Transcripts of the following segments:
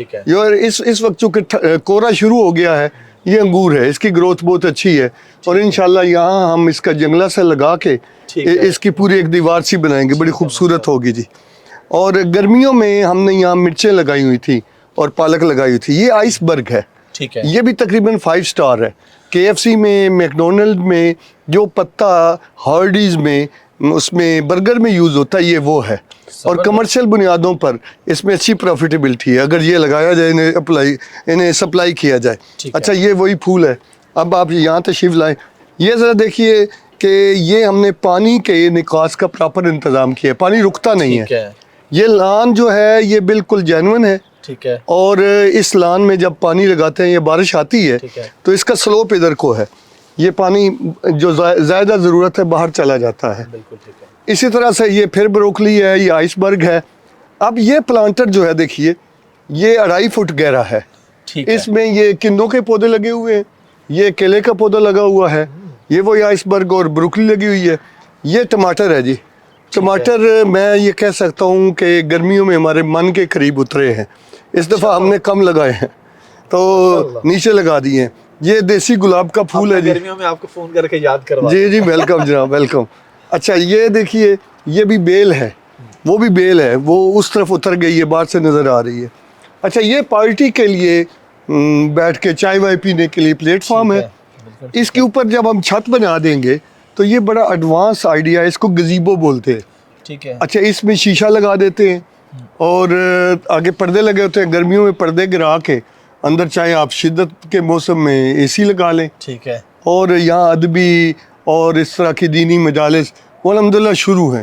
ٹھیک ہے. یہ اور اس وقت چونکہ کورا شروع ہو گیا ہے، یہ انگور ہے، اس کی گروتھ بہت اچھی ہے، اور انشاءاللہ یہاں ہم اس کا جنگلہ سے لگا کے اس کی پوری ایک دیوار سی بنائیں گے، بڑی خوبصورت ہوگی جی. اور گرمیوں میں ہم نے یہاں مرچیں لگائی ہوئی تھی اور پالک لگائی ہوئی تھی. یہ آئس برگ ہے، ٹھیک ہے. یہ بھی تقریباً 5 سٹار ہے. KFC میں، میکڈونلڈ میں جو پتا ہارڈیز میں اس میں برگر میں یوز ہوتا ہے، یہ وہ ہے. اور کمرشل بنیادوں پر اس میں اچھی پروفیٹیبلٹی ہے اگر یہ لگایا جائے، انہیں سپلائی کیا جائے. اچھا، یہ وہی پھول ہے. اب آپ یہاں تشریف لائیں، یہ ذرا دیکھیے کہ یہ ہم نے پانی کے نکاس کا پراپر انتظام کیا ہے، پانی رکتا نہیں ہے. یہ لان جو ہے یہ بالکل جینون ہے. ٹھیک ہے. اور اس لان میں جب پانی لگاتے ہیں، یہ بارش آتی ہے تو اس کا سلوپ ادھر کو ہے، یہ پانی جو زیادہ ضرورت ہے باہر چلا جاتا ہے. بالکل ٹھیک ہے. اسی طرح سے یہ پھر بروکلی ہے، یہ آئس برگ ہے. اب یہ پلانٹر جو ہے دیکھیے، یہ 2.5 فٹ گہرا ہے. اس میں یہ کنوں کے پودے لگے ہوئے ہیں، یہ کیلے کا پودا لگا ہوا ہے، یہ وہی آئس برگ اور بروکلی لگی ہوئی ہے. یہ ٹماٹر ہے جی. ٹماٹر میں یہ کہہ سکتا ہوں کہ گرمیوں میں ہمارے من کے قریب اترے ہیں. اس دفعہ ہم نے کم لگائے ہیں تو نیچے لگا دیے ہیں. یہ دیسی گلاب کا پھول ہے جی. گرمیوں میں آپ کو فون کر کے یاد کروا. جی ویلکم جناب، ویلکم. اچھا، یہ دیکھیے، یہ بھی بیل ہے، وہ بھی بیل ہے، وہ اس طرف اتر گئی ہے، باہر سے نظر آ رہی ہے. اچھا، یہ پارٹی کے لیے بیٹھ کے چائے وائے پینے کے لیے پلیٹ فارم ہے. اس کے اوپر جب ہم چھت بنا دیں گے تو یہ بڑا ایڈوانس آئیڈیا ہے، اس کو گزیبو بولتے ہیں. ٹھیک ہے. اچھا، اس میں شیشہ لگا دیتے ہیں اور آگے پردے لگے ہوتے ہیں. گرمیوں میں پردے گرا کے اندر چاہے آپ شدت کے موسم میں AC لگا لیں. ٹھیک ہے. اور یہاں ادبی اور اس طرح کی دینی مجالس وہ الحمدللہ شروع ہیں.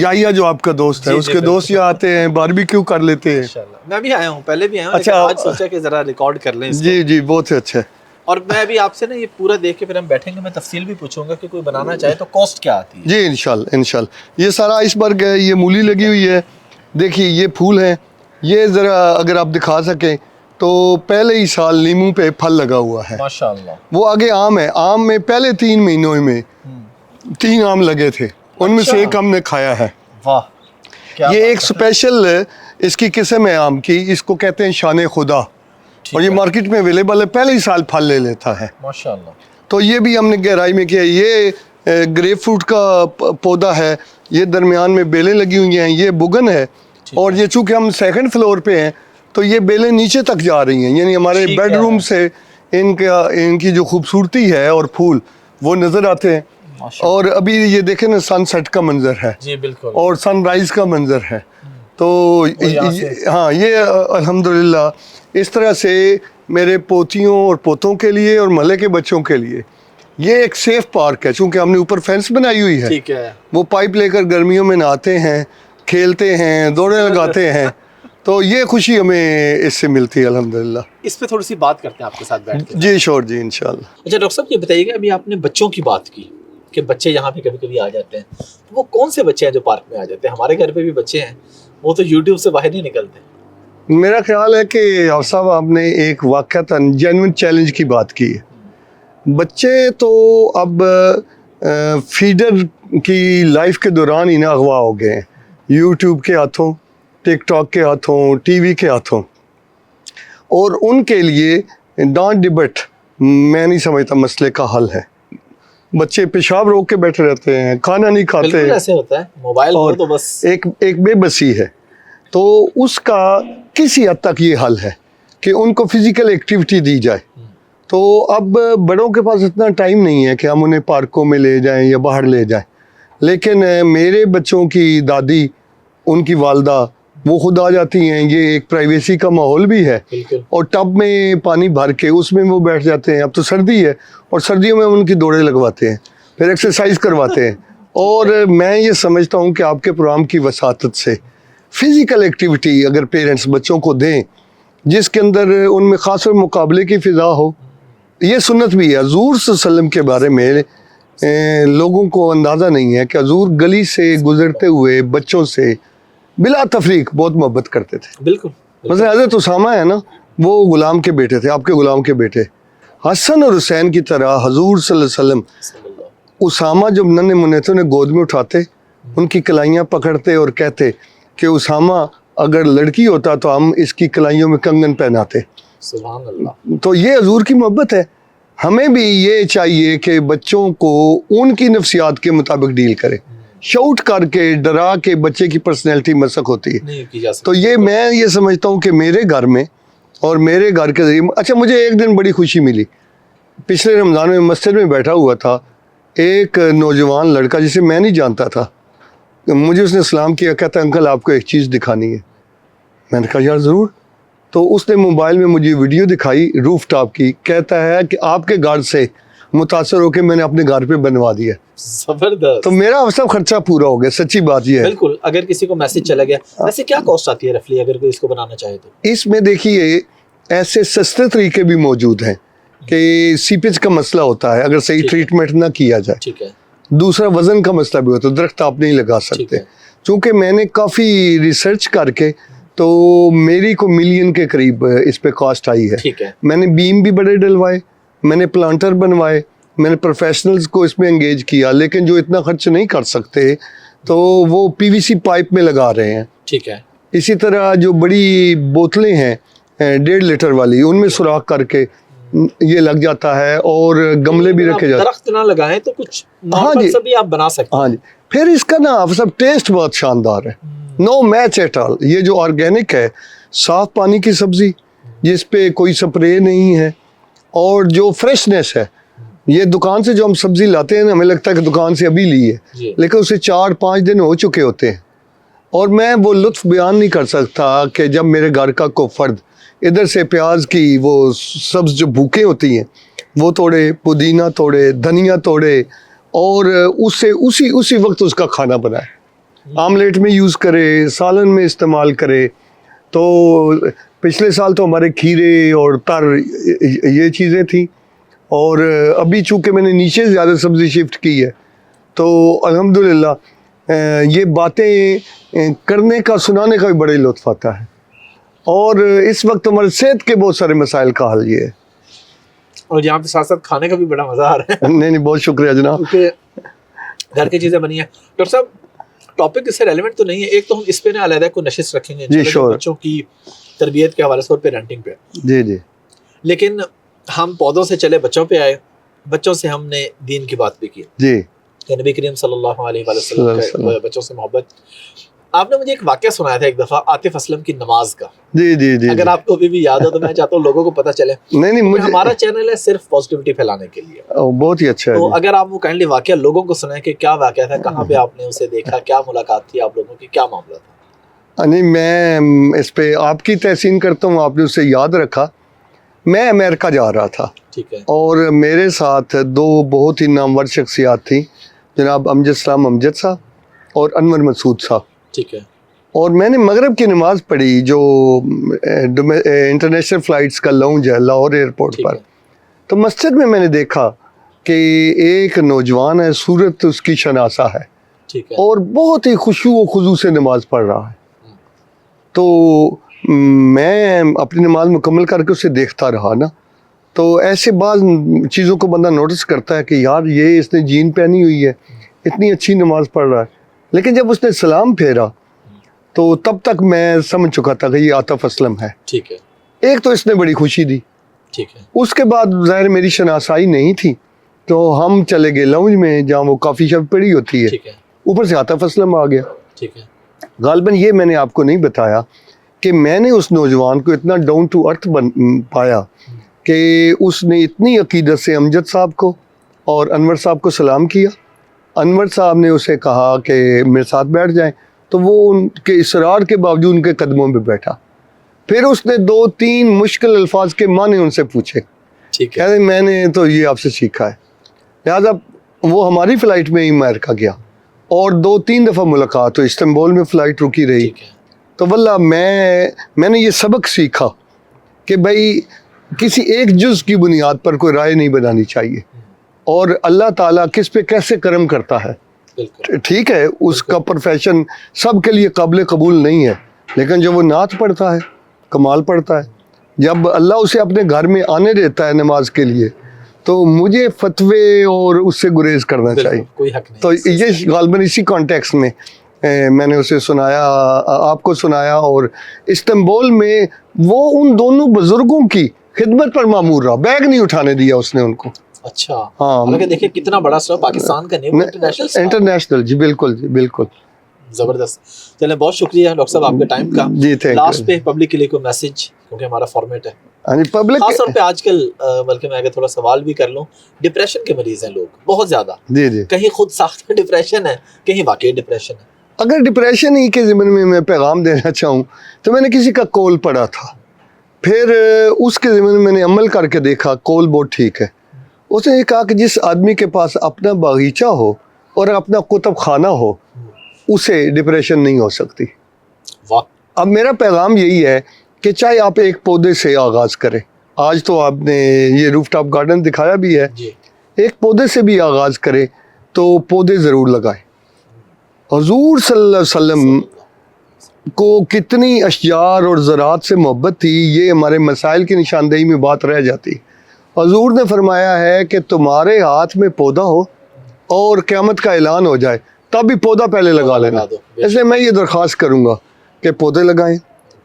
یا جو آپ کا دوست ہے، اس کے دوست یہاں آتے ہیں، باربیکیو کر لیتے ہیں. میں بھی آیا ہوں، پہلے بھی آیا ہوں. اچھا، آج سوچا کہ ذرا ریکارڈ کر لیں. جی بہت اچھا. اور میں بھی آپ سے نا یہ پورا دیکھ کے پھر ہم بیٹھیں گے، میں تفصیل بھی پوچھوں گا کہ کوئی بنانا چاہے تو کاسٹ کیا آتی ہے. جی انشاءاللہ. یہ سارا آئس برگ ہے، یہ مولی لگی ہوئی ہے. دیکھیے یہ پھول ہیں، یہ ذرا اگر آپ دکھا سکیں تو پہلے ہی سال لیموں پہ پھل لگا ہوا ہے. ماشاءاللہ. وہ آگے آم ہے. آم میں پہلے 3 مہینوں میں 3 آم لگے تھے، ان میں سے ایک ہم نے کھایا ہے. واہ. یہ ایک اسپیشل اس کی قسم ہے آم کی، اس کو کہتے ہیں شان خدا، اور یہ مارکیٹ میں اویلیبل ہے. پہلے ہی سال پھل لے لیتا ہے. ماشاءاللہ. تو یہ بھی ہم نے گہرائی میں کیا. یہ گریپ فروٹ کا پودا ہے، یہ درمیان میں بیلیں لگی ہوئی ہیں. یہ بگن ہے، اور یہ چونکہ ہم 2nd فلور پہ ہیں تو یہ بیلیں نیچے تک جا رہی ہیں، یعنی ہمارے بیڈ روم سے ان کی جو خوبصورتی ہے اور پھول وہ نظر آتے ہیں. اور ابھی یہ دیکھیں نا، سن سیٹ کا منظر ہے. جی بالکل. اور سن رائز کا منظر ہے. تو ہاں، یہ الحمدللہ اس طرح سے میرے پوتیوں اور پوتوں کے لیے اور محلے کے بچوں کے لیے یہ ایک سیف پارک ہے. چونکہ ہم نے اوپر فینس بنائی ہوئی ہے، ٹھیک ہے، وہ پائپ لے کر گرمیوں میں نہاتے ہیں، کھیلتے ہیں، دوڑیں لگاتے ہیں. تو یہ خوشی ہمیں اس سے ملتی ہے الحمدللہ. اس پہ تھوڑی سی بات کرتے ہیں آپ کے ساتھ بیٹھ کے. جی شور جی، انشاءاللہ. اچھا ڈاکٹر صاحب، یہ بتائیے گا، ابھی آپ نے بچوں کی بات کی کہ بچے یہاں پہ کبھی کبھی آ جاتے ہیں، وہ کون سے بچے ہیں جو پارک میں آ جاتے ہیں؟ ہمارے گھر پہ بھی بچے ہیں، وہ تو یوٹیوب سے باہر نہیں نکلتے. میرا خیال ہے کہ آپ صاحب آپ نے ایک واقعتاً جینوئن چیلنج کی بات کی ہے. بچے تو اب فیڈر کی لائف کے دوران ہی نا اغوا ہو گئے ہیں، یوٹیوب کے ہاتھوں، ٹک ٹاک کے ہاتھوں، ٹی وی کے ہاتھوں. اور ان کے لیے ڈانٹ ڈبٹ میں نہیں سمجھتا مسئلے کا حل ہے. بچے پیشاب روک کے بیٹھے رہتے ہیں، کھانا نہیں کھاتے. بالکل ایسے ہوتا ہے، موبائل ہو تو بس ایک بے بسی ہے. تو اس کا کسی حد تک یہ حل ہے کہ ان کو فزیکل ایکٹیویٹی دی جائے. تو اب بڑوں کے پاس اتنا ٹائم نہیں ہے کہ ہم انہیں پارکوں میں لے جائیں یا باہر لے جائیں. لیکن میرے بچوں کی دادی، ان کی والدہ، وہ خود آ جاتی ہیں. یہ ایک پرائیویسی کا ماحول بھی ہے. اور ٹب میں پانی بھر کے اس میں وہ بیٹھ جاتے ہیں. اب تو سردی ہے اور سردیوں میں ان کی دوڑیں لگواتے ہیں، پھر ایکسرسائز کرواتے ہیں. اور میں یہ سمجھتا ہوں کہ آپ کے پروگرام کی وساطت سے فزیکل ایکٹیویٹی اگر پیرنٹس بچوں کو دیں، جس کے اندر ان میں خاص اور مقابلے کی فضا ہو. یہ سنت بھی ہے. حضور صلی اللہ علیہ وسلم کے بارے میں لوگوں کو اندازہ نہیں ہے کہ حضور گلی سے گزرتے ہوئے بچوں سے بلا تفریق بہت محبت کرتے تھے. بالکل. مثلا حضرت اسامہ ہے نا، وہ غلام کے بیٹے تھے، آپ کے غلام کے بیٹے. حسن اور حسین کی طرح حضور صلی اللہ علیہ وسلم اسامہ جب ننھے منھے تھے انہیں گود میں اٹھاتے، ان کی کلائیاں پکڑتے اور کہتے کہ اسامہ اگر لڑکی ہوتا تو ہم اس کی کلائیوں میں کنگن پہناتے. سبحان اللہ. تو یہ حضور کی محبت ہے. ہمیں بھی یہ چاہیے کہ بچوں کو ان کی نفسیات کے مطابق ڈیل کرے. شاؤٹ کر کے ڈرا کے بچے کی پرسنالٹی مسخ ہوتی ہے. نہیں کی جا سکتی. تو یہ میں یہ سمجھتا ہوں کہ میرے گھر میں اور میرے گھر کے ذریعے. اچھا مجھے ایک دن بڑی خوشی ملی. پچھلے رمضان میں مسجد میں بیٹھا ہوا تھا, ایک نوجوان لڑکا جسے میں نہیں جانتا تھا, مجھے اس نے سلام کیا, کہتا ہے انکل آپ کو ایک چیز دکھانی ہے. میں نے کہا یار ضرور. تو اس نے موبائل میں مجھے ویڈیو دکھائی روف ٹاپ کی. کہتا ہے کہ آپ کے گھر سے متاثر ہو کے میں نے اپنے گھر پہ بنوا دیا. زبردست. تو میرا سب خرچہ پورا ہو گیا. سچی بات یہ ہے. بالکل. اگر کسی کو میسج چلا گیا, ویسے کیا کاسٹ آتی ہے رفلی اگر کوئی اس کو بنانا چاہے تو؟ اس میں دیکھیے ایسے سستے طریقے بھی موجود ہیں کہ سیپیج کا مسئلہ ہوتا ہے اگر صحیح ٹریٹمنٹ نہ کیا جائے. ٹھیک ہے. دوسرا وزن کا مسئلہ بھی ہوتا ہے, درخت آپ نہیں لگا سکتے. چونکہ میں نے کافی ریسرچ کر کے تو میری کو ملین کے قریب اس پہ کاسٹ آئی ہے. ٹھیک ہے. میں نے بیم بھی بڑے ڈلوائے, میں نے پلانٹر بنوائے, میں نے پروفیشنلز کو اس میں انگیج کیا, لیکن جو اتنا خرچ نہیں کر سکتے تو وہ پی وی سی پائپ میں لگا رہے ہیں. ٹھیک ہے. اسی طرح جو بڑی بوتلیں ہیں 1.5 لیٹر والی, ان میں سوراخ کر کے یہ لگ جاتا ہے, اور گملے بھی رکھے جاتے ہیں. درخت نہ لگائیں تو کچھ نارمل سا بھی آپ بنا سکتے ہیں. ہاں جی. پھر اس کا نا سب ٹیسٹ بہت شاندار ہے. No match at all. یہ جو آرگینک ہے, صاف پانی کی سبزی جس پہ کوئی سپرے نہیں ہے, اور جو فریشنس ہے. یہ دکان سے جو ہم سبزی لاتے ہیں ہمیں لگتا ہے کہ دکان سے ابھی لی ہے, لیکن اسے 4-5 دن ہو چکے ہوتے ہیں. اور میں وہ لطف بیان نہیں کر سکتا کہ جب میرے گھر کا کوئی فرد ادھر سے پیاز کی وہ سبز جو بھوکیں ہوتی ہیں وہ توڑے, پودینہ توڑے, دھنیا توڑے, اور اس سے اسی وقت اس کا کھانا بنائے, آملیٹ میں یوز کرے, سالن میں استعمال کرے. تو پچھلے سال تو ہمارے کھیرے اور تر یہ چیزیں تھیں, اور ابھی چونکہ میں نے نیچے زیادہ سبزی شفٹ کی ہے تو الحمدللہ یہ باتیں کرنے کا, سنانے کا بھی بڑے لطف آتا ہے. اور اس وقت ہمارے صحت کے بہت سارے مسائل کا حل یہ ہے, اور یہاں پہ ساتھ ساتھ کھانے کا بھی بڑا مزہ آ رہا ہے. نہیں بہت شکریہ جناب, کیونکہ گھر کی چیزیں بنی ہیں. ڈاکٹر صاحب ٹاپک اس سے ریلیونٹ تو نہیں ہے, ایک تو ہم اس پہ نا علیحدہ کوئی نشست رکھیں گے بچوں کی تربیت کے حوالے سے اور پیرنٹنگ پہ. جی جی. لیکن ہم پودوں سے چلے بچوں پہ آئے, بچوں سے ہم نے دین کی بات بھی کی. جی. کہ نبی کریم صلی اللہ علیہ وسلم کا بچوں سے محبت. آپ نے مجھے ایک واقعہ سنایا تھا ایک دفعہ عاطف اسلم کی نماز کا. جی جی جی. اگر آپ کو ابھی بھی یاد ہو تو میں چاہتا ہوں لوگوں کو پتہ چلے. نہیں مجھے, ہمارا چینل ہے صرف پازیٹیوٹی پھیلانے کے لیے. بہت ہی اچھا ہے. تو اگر آپ وہ کائنڈلی واقعہ لوگوں کو سنائیں کہ کیا واقعہ تھا, کہاں پہ آپ نے اسے دیکھا, کیا ملاقات تھی آپ لوگوں کی, کیا معاملہ تھا؟ نہیں میں اس پہ آپ کی تحسین کرتا ہوں, آپ نے اسے یاد رکھا. میں امریکہ جا رہا تھا. ٹھیک ہے. اور میرے ساتھ 2 بہت ہی نامور شخصیات تھیں, جناب امجد سلام امجد صاحب اور انور مسعود صاحب. ٹھیک ہے. اور میں نے مغرب کی نماز پڑھی جو انٹرنیشنل فلائٹس کا لاؤنج ہے لاہور ایئرپورٹ پر. تو مسجد میں نے دیکھا کہ ایک نوجوان ہے, صورت اس کی شناسا ہے, ٹھیک ہے, اور بہت ہی خشوع و خضوع سے نماز پڑھ رہا ہے. تو میں اپنی نماز مکمل کر کے اسے دیکھتا رہا نا. تو ایسے بعض چیزوں کو بندہ نوٹس کرتا ہے کہ یار یہ اس نے جین پہنی ہوئی ہے, اتنی اچھی نماز پڑھ رہا ہے. لیکن جب اس نے سلام پھیرا تو تب تک میں سمجھ چکا تھا کہ یہ عاطف اسلم ہے. ٹھیک ہے. ایک تو اس نے بڑی خوشی دی. ٹھیک ہے. اس کے بعد ظاہر میری شناسائی نہیں تھی تو ہم چلے گئے لاؤنج میں جہاں وہ کافی شاپ پڑی ہوتی ہے. ٹھیک ہے. اوپر سے عاطف اسلم آ گیا. ٹھیک ہے. غالباً یہ میں نے آپ کو نہیں بتایا کہ میں نے اس نوجوان کو اتنا ڈاؤن ٹو ارتھ پایا کہ اس نے اتنی عقیدت سے امجد صاحب کو اور انور صاحب کو سلام کیا. انور صاحب نے اسے کہا کہ میرے ساتھ بیٹھ جائیں, تو وہ ان کے اصرار کے باوجود ان کے قدموں پہ بیٹھا. پھر اس نے 2-3 مشکل الفاظ کے معنی ان سے پوچھے. ٹھیک ہے. کہتے میں نے تو یہ آپ سے سیکھا ہے. لہٰذا وہ ہماری فلائٹ میں ہی امریکہ گیا, اور 2-3 دفعہ ملاقات ہوئی, استنبول میں فلائٹ رکی رہی. تو واللہ میں نے یہ سبق سیکھا کہ بھائی کسی ایک جز کی بنیاد پر کوئی رائے نہیں بنانی چاہیے, اور اللہ تعالیٰ کس پہ کیسے کرم کرتا ہے. ٹھیک ہے اس کا پروفیشن سب کے لیے قابل قبول نہیں ہے, لیکن جب وہ نعت پڑھتا ہے, کمال پڑھتا ہے, جب اللہ اسے اپنے گھر میں آنے دیتا ہے نماز کے لیے, تو مجھے فتوے اور اس سے گریز کرنا چاہیے. کوئی حق نہیں. تو یہ غالباً اسی کانٹیکس میں میں نے اسے سنایا، آپ کو سنایا، اور استنبول میں وہ ان دونوں بزرگوں کی خدمت پر مامور رہا، بیگ نہیں اٹھانے دیا اس نے ان کو. اچھا ہاں حالانکہ دیکھیں کتنا بڑا اسٹار پاکستان کا نہیں انٹرنیشنل انٹرنیشنل، جی بالکل جی بالکل. زبردست. چلیں بہت شکریہ ڈاکٹر صاحب آپ کے ٹائم کا. جی تھینک لاسٹ پہ پبلک کے لیے کوئی میسج، کیونکہ ہمارا فارمیٹ ہے ہاں جی پبلک. خاص طور پہ آج کل، بلکہ میں اگر تھوڑا سوال بھی کر لوں، ڈپریشن کے مریض ہیں لوگ بہت زیادہ، جی جی کہیں خود ساختہ ڈپریشن ہے، کہیں واقعی ڈپریشن ہے. اگر ڈپریشن ہی کے ضمن میں پیغام دینا چاہوں تو میں نے کسی کا کول پڑھا تھا، پھر اس کے ضمن میں نے عمل کر کے دیکھا، کول بہت ٹھیک ہے. اس نے یہ کہا کہ جس آدمی کے پاس اپنا باغیچہ ہو اور اپنا کتب خانہ ہو اسے ڈپریشن نہیں ہو سکتی. واہ. اب میرا پیغام یہی ہے کہ چاہے آپ ایک پودے سے آغاز کریں، آج تو آپ نے یہ روف ٹاپ گارڈن دکھایا بھی ہے، جی ایک پودے سے بھی آغاز کریں تو پودے ضرور لگائیں. حضور صلی اللہ علیہ وسلم کو کتنی اشجار اور زراعت سے محبت تھی، یہ ہمارے مسائل کی نشاندہی میں بات رہ جاتی. حضور نے فرمایا ہے کہ تمہارے ہاتھ میں پودا ہو اور قیامت کا اعلان ہو جائے تب بھی پودا پہلے لگا لینا. دو. اس لیے میں یہ درخواست کروں گا کہ پودے لگائیں،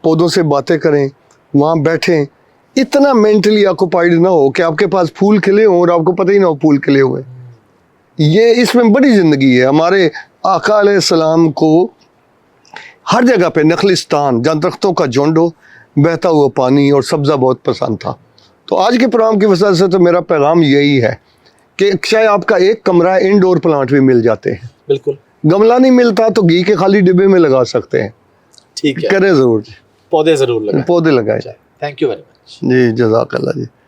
پودوں سے باتیں کریں، وہاں بیٹھیں، اتنا مینٹلی آکوپائڈ نہ ہو کہ آپ کے پاس پھول کھلے ہوں اور آپ کو پتہ ہی نہ ہو پھول کھلے ہوئے. یہ اس میں بڑی زندگی ہے. ہمارے آقا علیہ السلام کو ہر جگہ پہ نخلستان، جہاں درختوں کا جھنڈ ہو، بہتا ہوا پانی اور سبزہ بہت پسند تھا. تو آج کے پروگرام کی وجہ سے تو میرا پیغام یہی ہے کہ چاہے آپ کا ایک کمرہ ہے، انڈور پلانٹ بھی مل جاتے ہیں. بالکل. گملہ نہیں ملتا تو گھی کے خالی ڈبے میں لگا سکتے ہیں. ٹھیک ہے، کریں ضرور جی، پودے ضرور لگائیں. پودے لگائیں. Thank you very much. جی جزاک اللہ جی.